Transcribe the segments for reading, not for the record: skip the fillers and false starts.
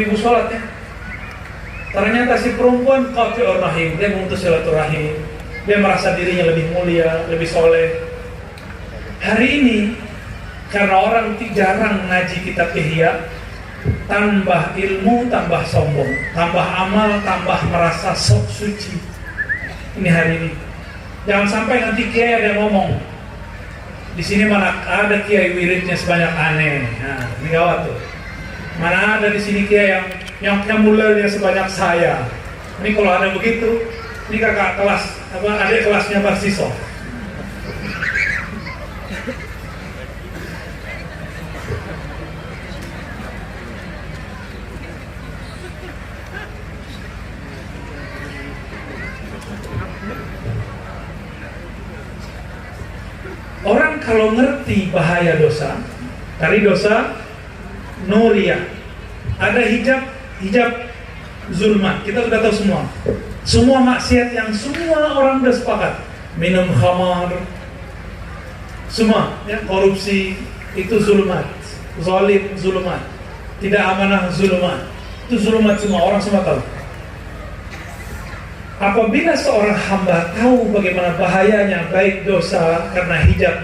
ibu-ibu sholat ya. Ternyata si perempuan qati'ur rahim, dia memutus silaturahim, dia merasa dirinya lebih mulia, lebih soleh. Hari ini karena orang jarang ngaji kitab Ihya, tambah ilmu, tambah sombong, tambah amal, tambah merasa sok suci. Ini hari ini. Jangan sampai nanti kiai ada yang ngomong, di sini mana ada kiai wiridnya sebanyak aneh. Nah, ini gawat tuh. Mana ada di sini kiai yang mulanya sebanyak saya. Ini kalau ada begitu, ini kakak kelas, adik kelasnya Barsiso. Orang kalau ngerti bahaya dosa, dari dosa nuriyah, ada hijab zulmat, kita sudah tahu semua maksiat yang semua orang sudah sepakat, minum khamar, semua ya, korupsi itu zulmat, zalim zulmat, tidak amanah zulmat, itu zulmat, semua orang semua tahu. Apabila seorang hamba tahu bagaimana bahayanya baik dosa karena hijab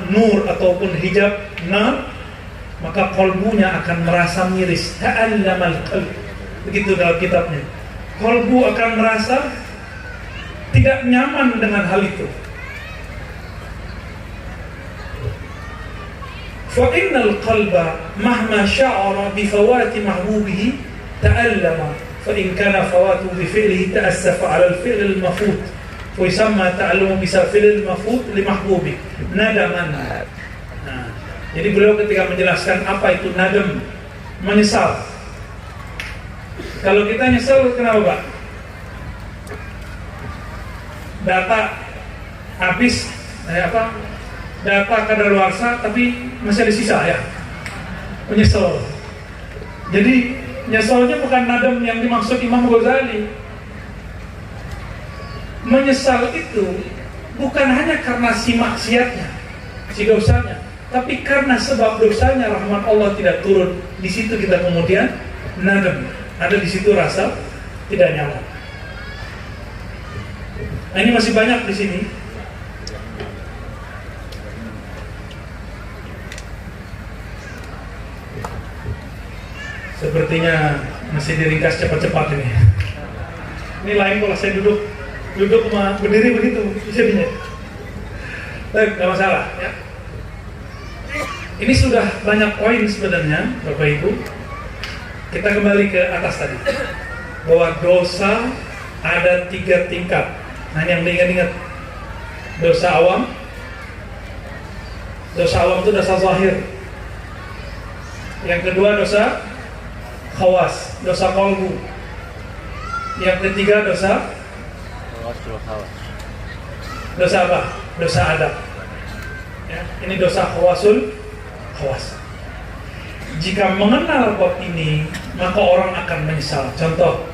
nur ataupun hijab nar, maka kolbunya akan merasa miris. Ta'allamal qalb, begitu dalam kitabnya. Kolbu akan merasa tidak nyaman dengan hal itu. Fa innal qalba mahma sya'ara bi fawati mahbubihi ta'allama. فإن كان فواته بفعله تأسف على الفعل المفوت ويسمى تعلم بفعل المفوت لمحبوبه nadaman. Nah, jadi beliau ketika menjelaskan apa itu nadam, menyesal. Kalau kita nyesal kenapa Pak? Data habis, data kadaluarsa tapi masih ada sisa ya, menyesal. Jadi nyesalnya bukan nadam yang dimaksud Imam Ghazali. Menyesal itu bukan hanya karena si maksiatnya, si dosanya, tapi karena sebab dosanya rahmat Allah tidak turun. Di situ kita kemudian nadam, ada di situ rasa tidak nyaman. Nah, ini masih banyak di sini. Sepertinya masih diringkas cepat-cepat ini. Ini lain kalau saya duduk berdiri begitu jadinya. Baik, tidak masalah ya. Ini sudah banyak poin sebenarnya, Bapak Ibu. Kita kembali ke atas tadi, bahwa dosa ada 3 tingkat. Nah, yang diingat-ingat, dosa awam itu dosa zahir. Yang kedua dosa khawas, dosa qalbu. Yang ketiga dosa apa? Dosa adab ya, ini dosa khawas. Jika mengenal bab ini, maka orang akan menyesal. Contoh,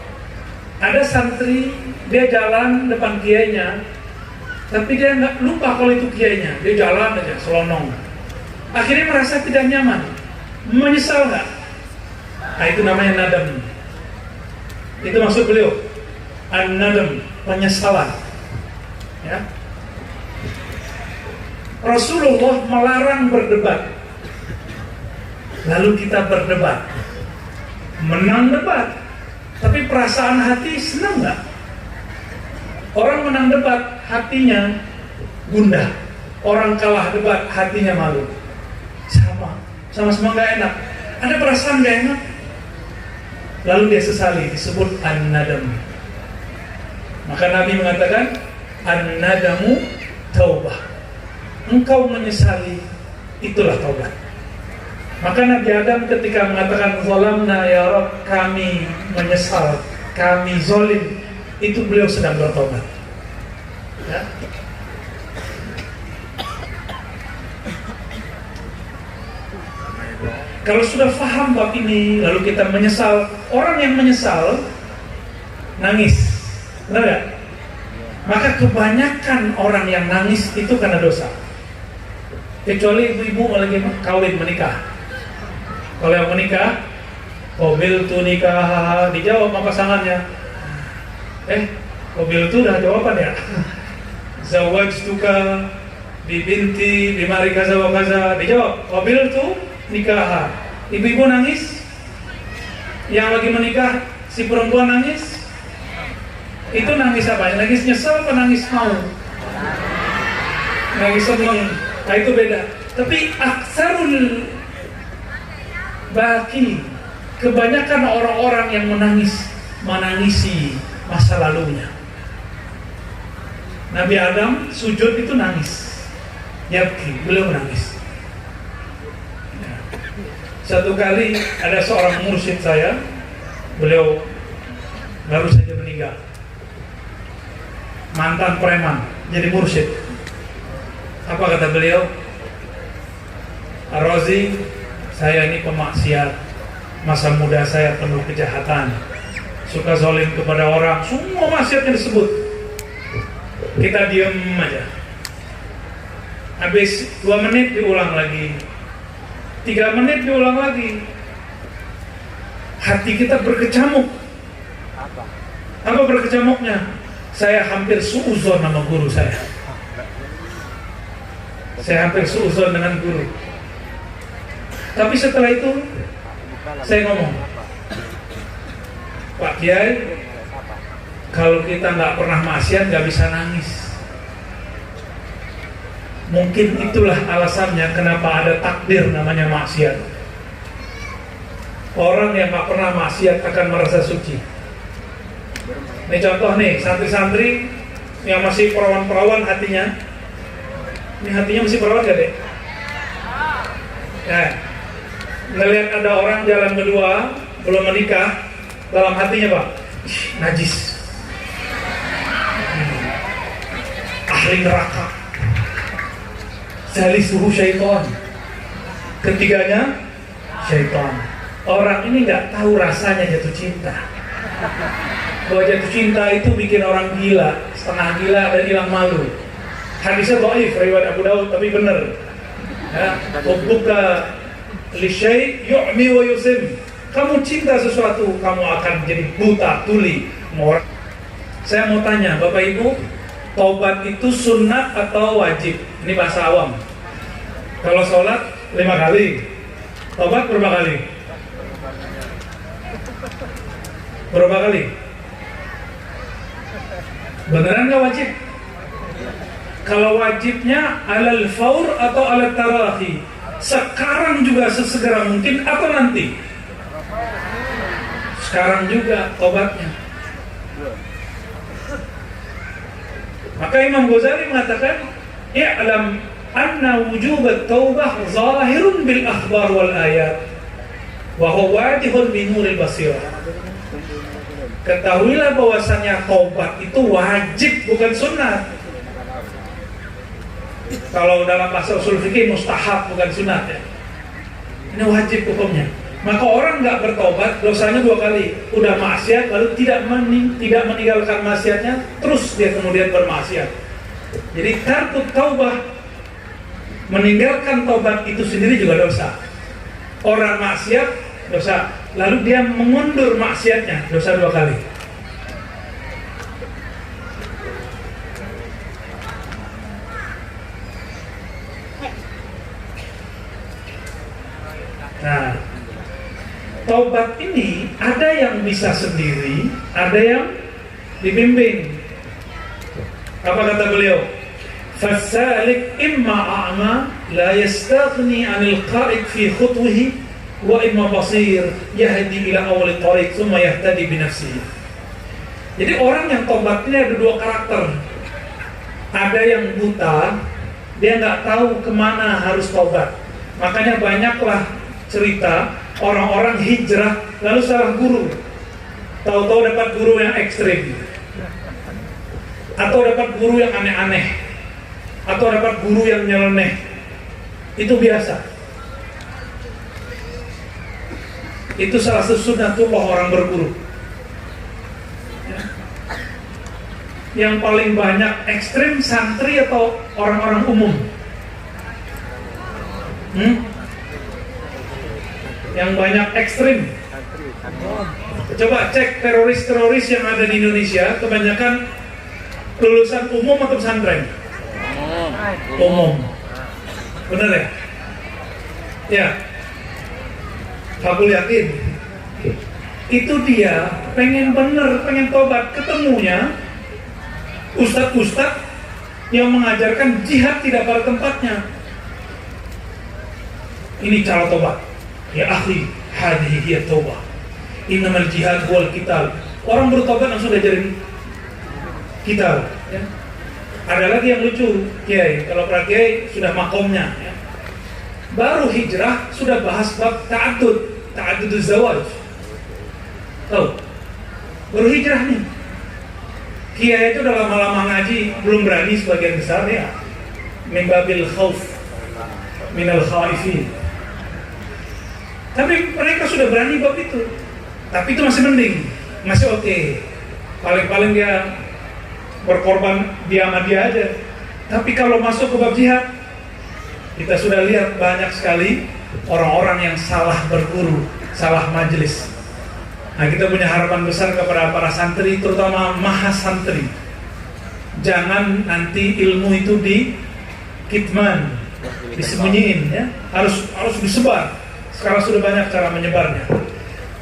ada santri, dia jalan depan kiainya, tapi dia nggak lupa kalau itu kiainya, dia jalan aja selonong, akhirnya merasa tidak nyaman, menyesal nggak? Nah, itu namanya nadam. Itu maksud beliau, an-nadam, penyesalan ya. Rasulullah melarang berdebat, lalu kita berdebat, menang debat, tapi perasaan hati senang nggak? Orang menang debat hatinya gundah, orang kalah debat hatinya malu. Sama-sama nggak enak, ada perasaan nggak enak, lalu dia sesali, disebut an-nadam. Maka Nabi mengatakan an-nadamu taubah, engkau menyesali, itulah taubat. Maka Nabi Adam ketika mengatakan zalamna ya Rabb, kami menyesal, kami zalim, itu beliau sedang bertobat ya. Kalau sudah paham bab ini, lalu kita menyesal. Orang yang menyesal nangis, benar gak? Maka kebanyakan orang yang nangis itu karena dosa. Kecuali ibu-ibu lagi kawin, menikah. Kalau yang menikah, qabiltu nikah, dijawab sama pasangannya. Qabiltu udah jawaban ya. Zawajtuka bi binti bi mari kaza wa kaza, dijawab qabiltu nikah. Ibu-ibu nangis, yang lagi menikah si perempuan nangis. Itu nangis apa? Nangis nyesel apa nangis mau? Nangis seneng. Nah itu beda. Tapi aksarul baki, kebanyakan orang-orang yang menangisi masa lalunya. Nabi Adam sujud itu nangis. Yabki, beliau menangis. Satu kali ada seorang mursyid saya, beliau baru saja meninggal, mantan preman, jadi mursyid. Apa kata beliau? Ar-Razi, saya ini pemaksiat, masa muda saya penuh kejahatan, suka zalim kepada orang, semua maksiatnya disebut. Kita diam aja. Habis 2 menit diulang lagi, 3 menit diulang lagi. Hati kita berkecamuk. Apa berkecamuknya? Saya hampir suuzon sama guru saya. Saya hampir suuzon dengan guru. Tapi setelah itu saya ngomong, Pak Kiai, kalau kita nggak pernah maksiat nggak bisa nangis. Mungkin itulah alasannya kenapa ada takdir namanya maksiat. Orang yang nggak pernah maksiat akan merasa suci. Ini contoh nih, santri-santri yang masih perawan-perawan hatinya. Ini hatinya masih perawan gak deh? Nah, ngelihat ada orang jalan berdua belum menikah, dalam hatinya Pak, najis, ahli neraka, salisuhu syaitan, ketiganya syaitan. Orang ini nggak tahu rasanya jatuh cinta. Bahwa jatuh cinta itu bikin orang gila, setengah gila dan hilang malu. Hadisnya dhaif riwayat Abu Daud, tapi benar. Ya, hubbuka li syai' yu'mi wa yusim. Kamu cinta sesuatu, kamu akan jadi buta, tuli. Saya mau tanya, Bapak Ibu, taubat itu sunnat atau wajib? Ini bahasa awam. Kalau sholat 5 kali, taubat berapa kali? Berapa kali? Beneran nggak wajib? Kalau wajibnya alal faur atau alal tarahi? Sekarang juga sesegera mungkin atau nanti? Sekarang juga tobatnya. Maka Imam Ghazali mengatakan, i'lam anna wujubat taubah zahirun bil akhbar wal ayat wa huwa wadihun bi nuril basirah. Ketahuilah bahwasannya taubat itu wajib, bukan sunnat. Kalau dalam bahasa usul fikih mustahab, bukan sunat ya. Ini wajib hukumnya. Maka orang nggak bertobat dosanya 2 kali. Udah maksiat lalu tidak meninggalkan maksiatnya, terus dia kemudian bermaksiat. Jadi tarkut taubah, meninggalkan taubat itu sendiri juga dosa. Orang maksiat dosa, lalu dia mengundur maksiatnya, dosa 2 kali. Nah, taubat ini ada yang bisa sendiri, ada yang dibimbing. Apa kata beliau? Fasalik imma a'ma la yastaghni 'anil qa'id fi khutwihi wa imma basir yahdi ila awal tariq thumma yahtadi bi nafsihi. Jadi orang yang taubat ini ada 2 karakter. Ada yang buta, dia nggak tahu kemana harus taubat. Makanya banyaklah cerita orang-orang hijrah lalu salah guru, tahu-tahu dapat guru yang ekstrim, atau dapat guru yang aneh-aneh, atau dapat guru yang nyeleneh. Itu biasa. Itu salah satu sunnatullah orang berguru. Yang paling banyak ekstrim santri atau orang-orang umum? Yang banyak ekstrim Coba cek teroris-teroris yang ada di Indonesia, kebanyakan lulusan umum atau pesantren? Umum. Bener ya? Ya. Aku yakin. Itu dia pengen bener, pengen tobat. Ketemunya ustadz-ustadz yang mengajarkan jihad tidak pada tempatnya. Ini cara tobat. Ya akhi, hadhihi hiya taubah. Innamal jihad huwal qital. Orang bertobat langsung diajarin qital, ya. Ada lagi yang lucu, kiai. Kalau para kiai sudah makomnya, ya. Baru hijrah sudah bahas bab ta'adduduz zawaj. Tahu? Baru hijrah nih. Kiai itu udah lama-lama ngaji, belum berani sebagian besar ya. Min babil khauf minal khaifin. Tapi mereka sudah berani bab itu. Tapi itu masih mending, masih oke. Paling-paling dia berkorban dia sama dia aja. Tapi kalau masuk ke bab jihad, kita sudah lihat banyak sekali orang-orang yang salah berguru, salah majelis. Nah, kita punya harapan besar kepada para santri, terutama mahasantri. Jangan nanti ilmu itu dikitman, disembunyiin, ya. Harus disebar. Sekarang sudah banyak cara menyebarnya.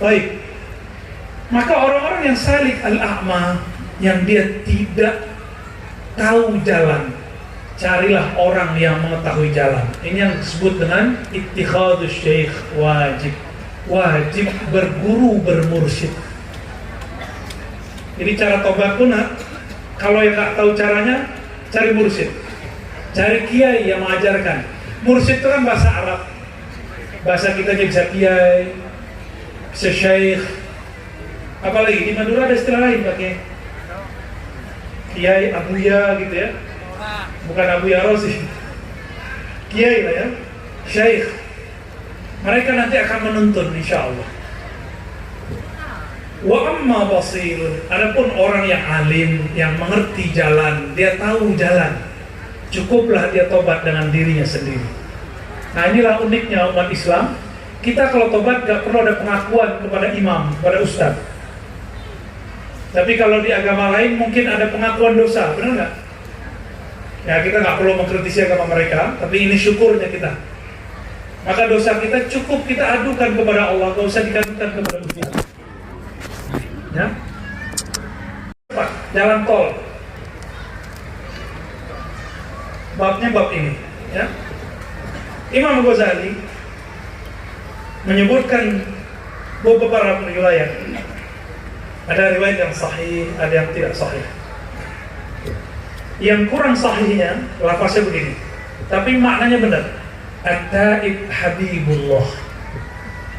Baik. Maka orang-orang yang salik al-a'ma, yang dia tidak tahu jalan, carilah orang yang mengetahui jalan. Ini yang disebut dengan ittikhadus syekh wajib. Wajib berguru, bermursyid. Jadi cara tobat pun, kalau yang nggak tahu caranya, cari mursyid, cari kiai yang mengajarkan. Mursyid itu kan bahasa Arab, bahasa kita bisa kiai, bisa syekh. Apalagi di Madura ada istilah lain pakai kiai, abuya gitu ya, bukan abuya rosi, kiai lah ya, syekh. Mereka nanti akan menuntun insya Allah. Wa amma basir, adapun orang yang alim, yang mengerti jalan, dia tahu jalan, cukuplah dia tobat dengan dirinya sendiri. Nah, inilah uniknya umat Islam. Kita kalau tobat gak perlu ada pengakuan kepada imam, kepada ustaz. Tapi kalau di agama lain mungkin ada pengakuan dosa, benar nggak? Ya, kita nggak perlu mengkritisi agama mereka, tapi ini syukurnya kita. Maka dosa kita cukup kita adukan kepada Allah, nggak usah dikatakan kepada manusia. Ya, jalan tol. Babnya bab ini, ya. Imam Ghazali menyebutkan beberapa riwayat. Ada riwayat yang sahih, ada yang tidak sahih. Yang kurang sahihnya, lafaznya begini, tapi maknanya benar. At-taib habibullah.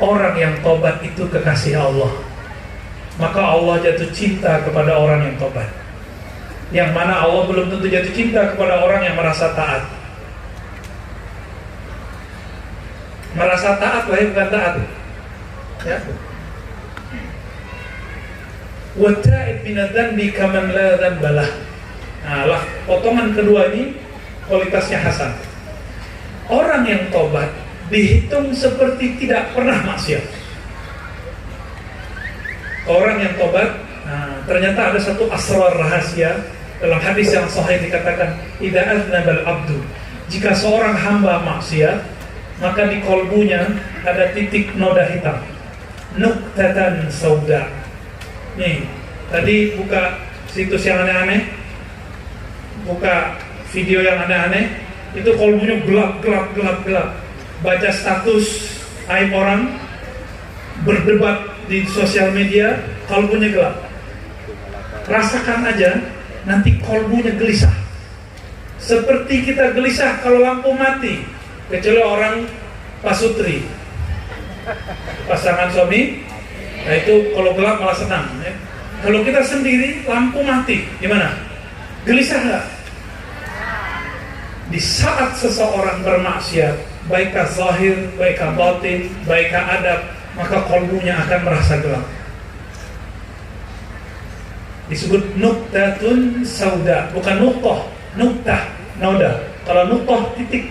Orang yang tobat itu kekasih Allah. Maka Allah jatuh cinta kepada orang yang tobat. Yang mana Allah belum tentu jatuh cinta kepada orang yang merasa taat. Merasa taat lah, bukan taat. Ya. Wata'ib minadzanbi kaman la dzanbalah. Nah, lah, potongan kedua ini kualitasnya hasan. Orang yang tobat dihitung seperti tidak pernah maksiat. Orang yang tobat, ternyata ada satu asrar rahasia dalam hadis yang sahih dikatakan, idza aznabal abdu, jika seorang hamba maksiat, maka di kolbunya ada titik noda hitam, nuqtatan sauda. Nih, tadi buka situs yang aneh-aneh, buka video yang aneh-aneh, itu kolbunya gelap. Baca status aib orang, berdebat di sosial media, kolbunya gelap. Rasakan aja, nanti kolbunya gelisah. Seperti kita gelisah kalau lampu mati, kecuali orang pasutri, pasangan suami. Nah itu kalau gelap malah senang, ya. Kalau kita sendiri lampu mati, gimana? Gelisah nggak? Di saat seseorang bermaksiat, baik zahir, baik batin, baik adab, maka kolbunya akan merasa gelap. Disebut nuqtatun sauda, bukan nuqtah, nuqtah, noda. Kalau nuqtah titik.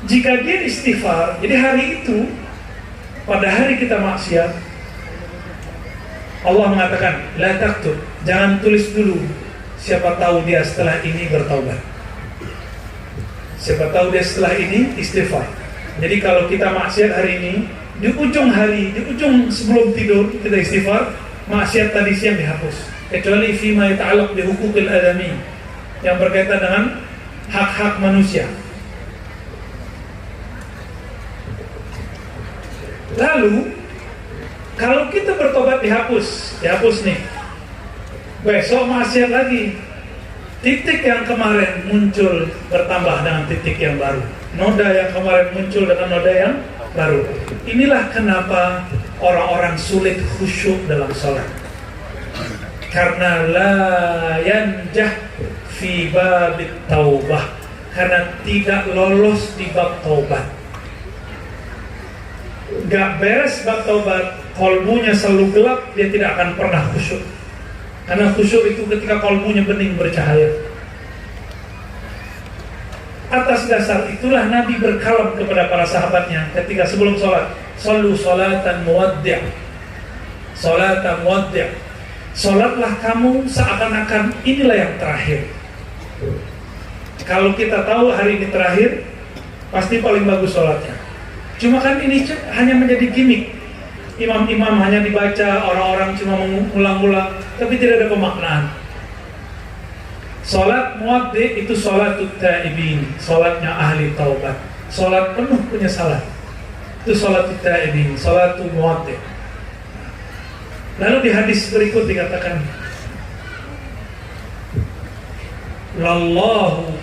Jika dia istighfar, jadi hari itu pada hari kita maksiat, Allah mengatakan, la taktub, jangan tulis dulu. Siapa tahu dia setelah ini bertaubat. Siapa tahu dia setelah ini istighfar. Jadi kalau kita maksiat hari ini, di ujung hari, di ujung sebelum tidur kita istighfar, maksiat tadi siang dihapus. Kecuali fima yata'alaq bi huquqil adami, yang berkaitan dengan hak-hak manusia. Lalu kalau kita bertobat dihapus nih. Besok maksiat lagi. Titik yang kemarin muncul bertambah dengan titik yang baru. Noda yang kemarin muncul dengan noda yang baru. Inilah kenapa orang-orang sulit khusyuk dalam sholat. Karena la yanjah fi babit taubah. Karena tidak lolos di bab taubat. Gak beres bab taubat, kolbunya selalu gelap, dia tidak akan pernah khusyuk. Karena khusyuk itu ketika kolbunya bening bercahaya. Atas dasar itulah Nabi berkalam kepada para sahabatnya ketika sebelum sholat, sallu sholatan muwaddi', sholatan muwaddi'. Sholatlah kamu seakan-akan inilah yang terakhir. Kalau kita tahu hari ini terakhir, pasti paling bagus sholatnya. Cuma kan ini hanya menjadi gimmick. Imam-imam hanya dibaca, orang-orang cuma mengulang-ulang, tapi tidak ada pemaknaan. Salat muwaddi' itu salatut taibin, salatnya ahli taubat. Salat penuh penyesalan. Itu salatut taibin, salatul muwaddi'. Lalu di hadis berikut dikatakan, Lallahu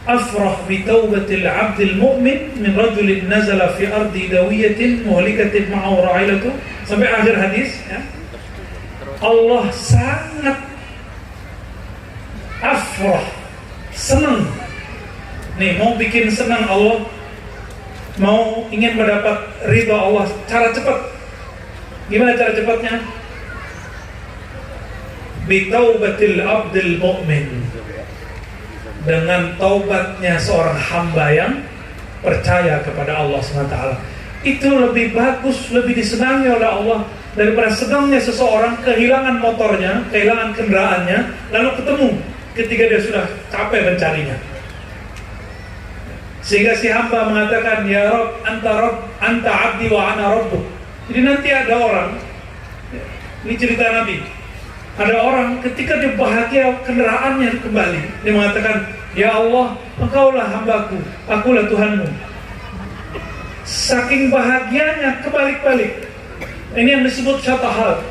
afrah bi taubatil abdil mu'min min rajulin nazala fi ardi dawiyatin muhlikatin ma'ahu ra'ilatu, sampai akhir hadis ya. Allah sangat afrah, senang nih, mau bikin senang Allah, mau ingin mendapat ridha Allah. Cara cepat, gimana cara cepatnya? Bi taubatil abdil mu'min, dengan taubatnya seorang hamba yang percaya kepada Allah SWT. Itu lebih bagus, lebih disenangi oleh Allah daripada senangnya seseorang kehilangan motornya, kehilangan kendaraannya, lalu ketemu ketika dia sudah capek mencarinya. Sehingga si hamba mengatakan, ya Rabb, anta abdi wa ana rabbuk. Jadi nanti ada orang, ini cerita Nabi, ada orang ketika dia bahagia kendaraannya kembali, dia mengatakan, ya Allah, engkaulah hambaku, akulah Tuhanmu. Saking bahagianya kebalik-balik. Ini yang disebut syatahat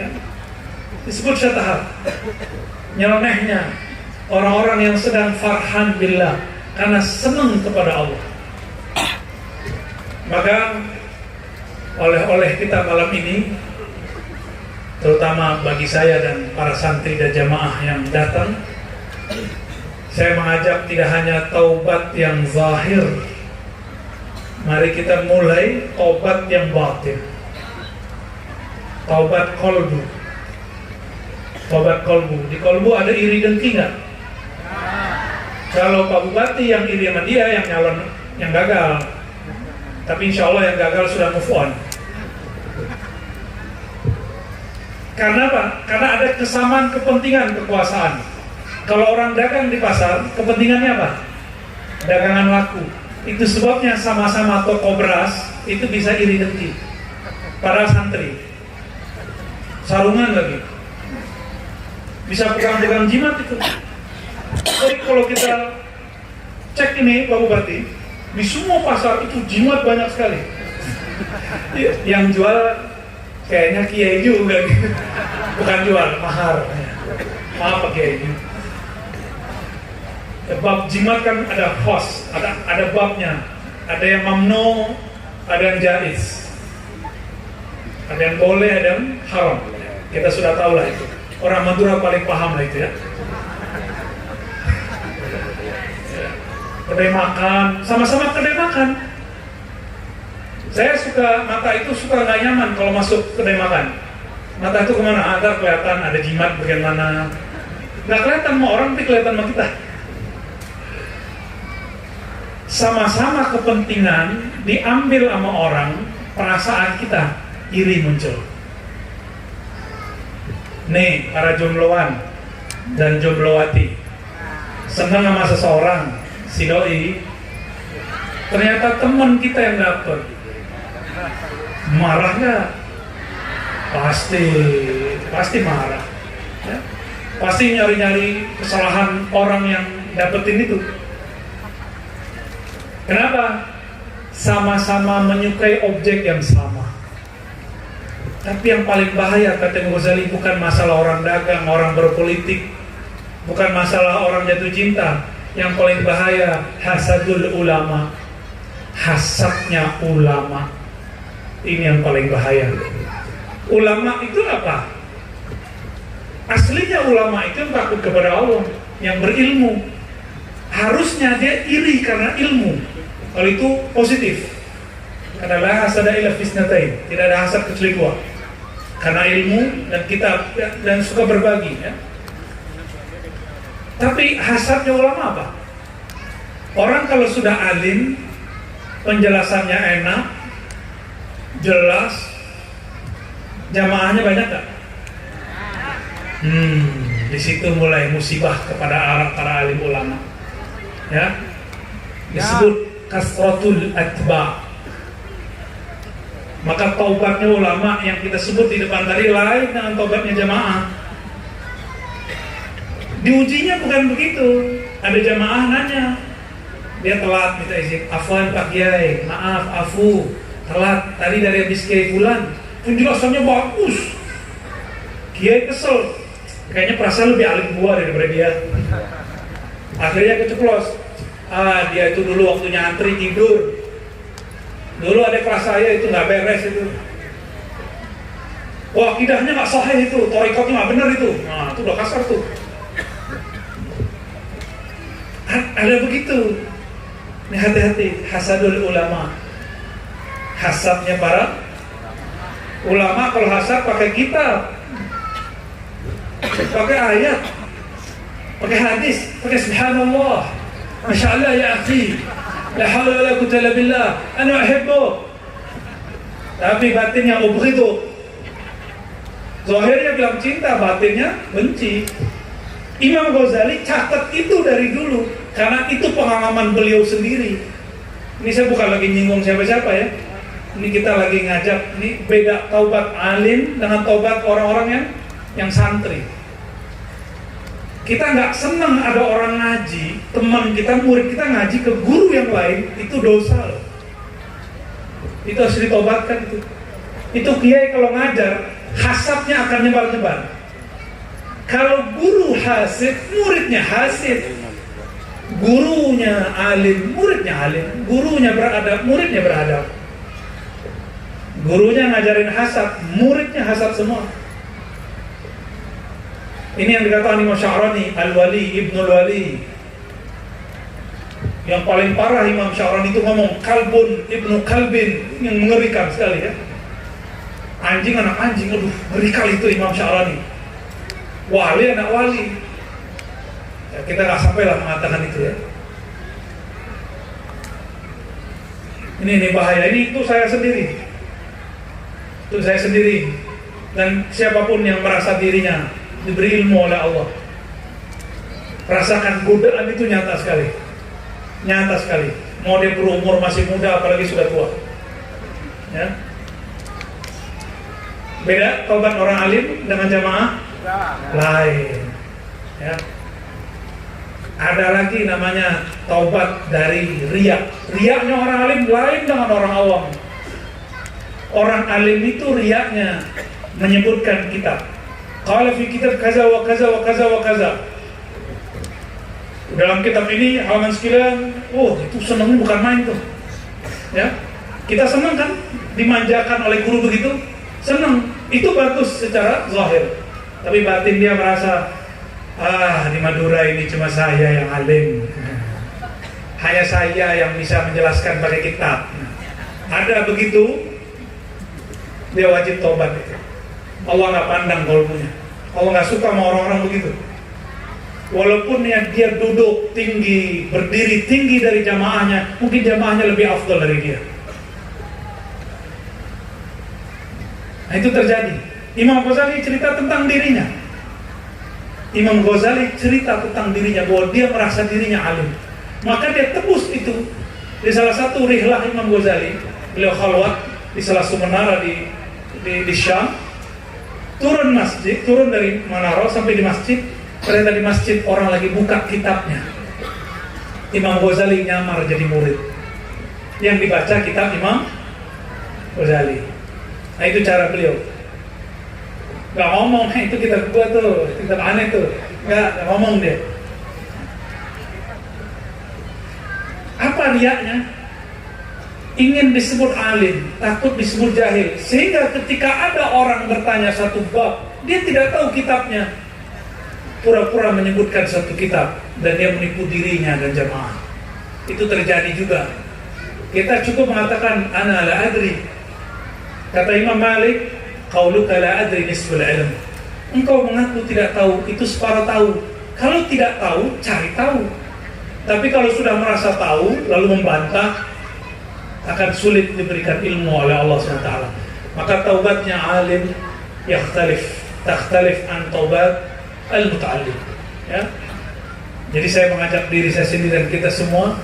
ya, disebut syatahat, nyelenehnya orang-orang yang sedang farhan billah, karena senang kepada Allah. Maka oleh-oleh kita malam ini, terutama bagi saya dan para santri dan jamaah yang datang, saya mengajak tidak hanya taubat yang zahir, mari kita mulai taubat yang batin, taubat kolbu. Taubat kolbu, di kolbu ada iri dengki nggak? Kalau Pak Bupati yang iri sama dia, yang nyalon, yang gagal. Tapi insya Allah yang gagal sudah move on. Karena apa? Karena ada kesamaan kepentingan kekuasaan. Kalau orang dagang di pasar, kepentingannya apa? Dagangan laku. Itu sebabnya sama-sama toko beras itu bisa iri dengki. Para santri sarungan lagi, bisa pegang-pegang jimat itu. Jadi kalau kita cek ini Pak Bupati, di semua pasar itu jimat banyak sekali. Yang jual kayaknya kiai juga gitu. Bukan jual, mahar. Maaf Pak Kiai. Bab jimat kan ada khos, ada babnya. Ada yang mamnu, ada yang jaiz. Ada yang boleh, ada yang haram. Kita sudah tahu lah itu. Orang Madura paling paham lah itu ya. Kedai makan, sama-sama kedai makan. Saya suka, mata itu suka nggak nyaman kalau masuk kedai makan. Mata itu kemana? Agar kelihatan ada jimat bagian mana. Nggak kelihatan sama orang, tapi kelihatan sama kita. sama-sama kepentingan diambil sama orang, perasaan kita iri muncul. Nih para jombloan dan jomblowati, senang sama seseorang, si doi, ternyata teman kita yang dapet, marah nggak? Pasti marah, ya? Pasti nyari-nyari kesalahan orang yang dapetin itu. Kenapa? Sama-sama menyukai objek yang sama. Tapi yang paling bahaya kata Ghazali bukan masalah orang dagang, orang berpolitik, bukan masalah orang jatuh cinta. Yang paling bahaya hasadul ulama, hasadnya ulama. Ini yang paling bahaya. Ulama itu apa? Aslinya ulama itu yang takut kepada Allah, yang berilmu. Harusnya dia iri karena ilmu. Kalau itu positif. Karena la hasada illa fisnatain, tidak ada hasad kecuali dua. Karena ilmu dan kitab dan suka berbagi, ya. Tapi hasadnya ulama apa? Orang kalau sudah alim, penjelasannya enak, jelas, jamaahnya banyak gak? Di situ mulai musibah kepada para alim ulama, ya. Disebut kasratul atba. Maka taubatnya ulama yang kita sebut di depan tadi lain dengan taubatnya jamaah. Diujinya bukan begitu. Ada jamaah nanya, dia telat minta izin, afwan Pak Kiai, maaf, afu, telat tadi dari habis Kiai Fulan, penjelasannya bagus. Kiai kesel, kayaknya perasaan lebih alim gua daripada dia. Akhirnya keceplos. Dia itu dulu waktu nyantri tidur. Dulu ada kelas saya itu nggak beres itu. Wah, akidahnya nggak sahih itu, thariqatnya nggak benar itu. Nah, itu udah kasar tuh. Ada begitu. Ini hati-hati, hasadul ulama. Hasadnya para ulama. Kalau hasad pakai kitab, pakai ayat, pakai hadis, pakai subhanallah, Masya Allah ya akhi, la hawla wa la quwwata illa billah, ana uhibbu. Tapi batinnya ubghidu. Zahirnya bilang cinta, batinnya benci. Imam Ghazali catat itu dari dulu, karena itu pengalaman beliau sendiri. Ini saya bukan lagi nyinggung siapa-siapa ya. Ini kita lagi ngajak, ini beda taubat alim dengan taubat orang-orang yang santri. Kita nggak senang ada orang ngaji, teman kita, murid kita ngaji ke guru yang lain, itu dosa loh. Itu harus ditobatkan itu. Itu kiai kalau ngajar, hasadnya akan nyebar-nyebar. Kalau guru hasid, muridnya hasid. Gurunya alim, muridnya alim. Gurunya beradab, muridnya beradab. Gurunya ngajarin hasad, muridnya hasad semua. Ini yang dikatakan Imam Sya'rani, Al-Wali, Ibnul Wali. Yang paling parah Imam Sya'rani itu ngomong kalbun, Ibnu Kalbin, yang mengerikan sekali ya. Anjing anak anjing, aduh ngeri kali itu Imam Sya'rani. Wali anak wali. Ya, kita nggak sampai lah mengatakan itu ya. Ini bahaya, ini itu saya sendiri. Itu saya sendiri. Dan siapapun yang merasa dirinya diberi ilmu oleh Allah, rasakan godaan itu nyata sekali. Nyata sekali. Mau dia berumur masih muda apalagi sudah tua, ya. Beda taubat orang alim dengan jamaah lain, ya. Ada lagi namanya taubat dari riya. Riyanya orang alim lain dengan orang awam. Orang alim itu riyanya menyebutkan kitab. Qala fi kitab kaza wa kaza wa kaza wa kaza. Dalam kitab ini halaman sekian, itu senangnya bukan main tuh. Ya. Kita senang kan dimanjakan oleh guru begitu? Senang. Itu bagus secara zahir. Tapi batin dia merasa, di Madura ini cuma saya yang alim. Hanya saya yang bisa menjelaskan pakai kitab. Ada begitu, dia wajib tobat. Allah nggak pandang kolbunya. Allah nggak suka sama orang-orang begitu. Walaupun ya dia duduk tinggi, berdiri tinggi dari jamaahnya, mungkin jamaahnya lebih afdal dari dia. Nah, itu terjadi. Imam Ghazali cerita tentang dirinya. Imam Ghazali cerita tentang dirinya bahwa dia merasa dirinya alim. Maka dia tebus itu. Di salah satu rihlah Imam Ghazali, beliau khalwat di salah satu menara di Syam. Turun dari menara sampai di masjid. Ternyata di masjid orang lagi buka kitabnya. Imam Ghazali nyamar jadi murid. Yang dibaca kitab Imam Ghazali. Nah, itu cara beliau. Gak ngomong, itu kitab gua tuh, kitab aneh tuh. Gak ngomong dia. Apa riaknya? Ingin disebut alim, takut disebut jahil. Sehingga ketika ada orang bertanya satu bab, dia tidak tahu kitabnya. Pura-pura menyebutkan satu kitab. Dan dia menipu dirinya dan jamaah. Itu terjadi juga. Kita cukup mengatakan, ana la adri. Kata Imam Malik, qauluka la adri nisful ilm. Engkau mengaku tidak tahu, itu separuh tahu. Kalau tidak tahu, cari tahu. Tapi kalau sudah merasa tahu, lalu membantah, akan sulit diberikan ilmu oleh Allah SWT. Maka taubatnya alim takhtalif an taubat al-muta'allim. Ya? Jadi saya mengajak diri saya sendiri dan kita semua,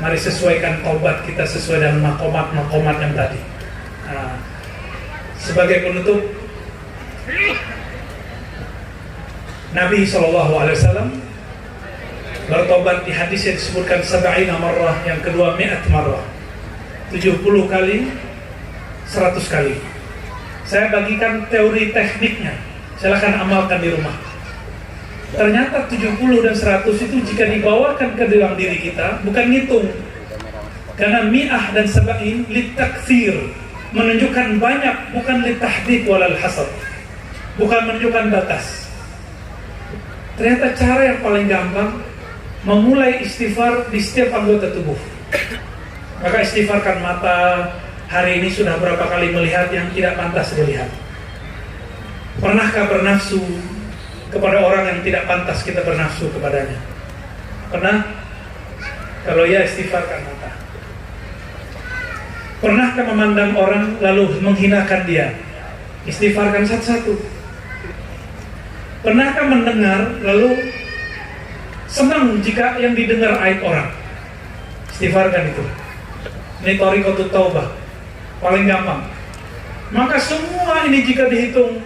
mari sesuaikan taubat kita sesuai dengan makomat yang tadi. Nah, sebagai penutup, Nabi SAW bertobat di hadis yang disebutkan 70 marrah, yang kedua 100 marrah, 70 kali, 100 kali. Saya bagikan teori tekniknya, silakan amalkan di rumah. Ternyata 70 dan 100 itu jika dibawakan ke dalam diri kita, bukan ngitung. Karena mi'ah dan sab'in litakthir, menunjukkan banyak, bukan litahdid walal hasad, bukan menunjukkan batas. Ternyata cara yang paling gampang memulai istighfar di setiap anggota tubuh. Maka istighfarkan mata. Hari ini sudah berapa kali melihat yang tidak pantas dilihat? Pernahkah bernafsu kepada orang yang tidak pantas kita bernafsu kepadanya? Pernah? Kalau ya, istighfarkan mata. Pernahkah memandang orang lalu menghinakan dia? Istighfarkan satu-satu. Pernahkah mendengar lalu senang jika yang didengar aib orang? Istighfarkan itu. Ini thariqatut taubah, paling gampang. Maka semua ini jika dihitung,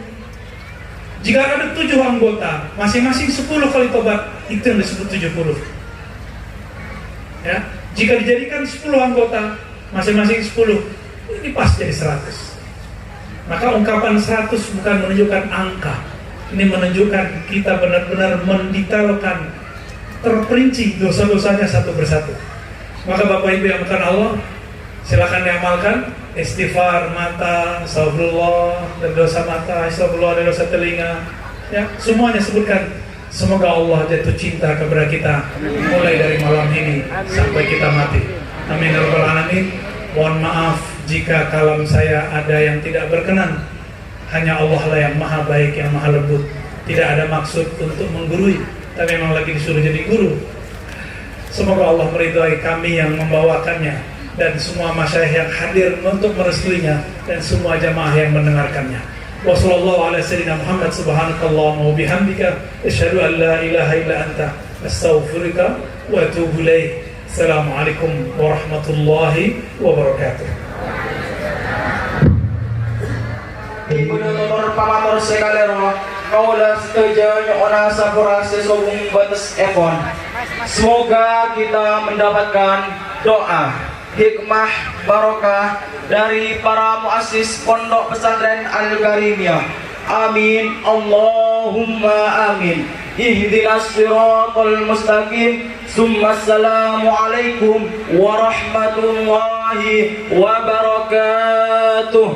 jika ada 7 anggota, masing-masing 10 kali tobat, itu yang disebut 70. Ya, jika dijadikan 10 anggota, masing-masing 10, ini pas jadi 100. Maka ungkapan 100 bukan menunjukkan angka, ini menunjukkan kita benar-benar mendetailkan, terperinci dosa-dosanya satu persatu. Maka Bapak Ibu yang bukan Allah, silakan diamalkan. Istighfar mata, astagfirullah, dan dosa mata, astagfirullah, dan dosa telinga, ya, semuanya sebutkan. Semoga Allah jatuh cinta kepada kita mulai dari malam ini sampai kita mati. Amin ya rabbal alamin. Mohon maaf jika kalam saya ada yang tidak berkenan. Hanya Allah lah yang maha baik, yang maha lembut. Tidak ada maksud untuk menggurui, tapi memang lagi disuruh jadi guru. Semoga Allah meridhai kami yang membawakannya, dan semua masyayikh yang hadir untuk merestuinya, dan semua jamaah yang mendengarkannya. Wassallallahu ala sayyidina Muhammad, subhanakallahumma wa bihamdika, asyhadu an la ilaha illa anta, astaghfiruka wa atubu ilaik. Assalamualaikum warahmatullahi wabarakatuh. Penutur pamatur sekalero, kaulah setuju nyona sapura sesubung batas epon. Semoga kita mendapatkan doa, hikmah, barokah dari para muassis Pondok Pesantren Al-Karimiyah. Amin, Allahumma amin. Ihdinas siratal mustaqim. Assalamualaikum warahmatullahi wabarakatuh.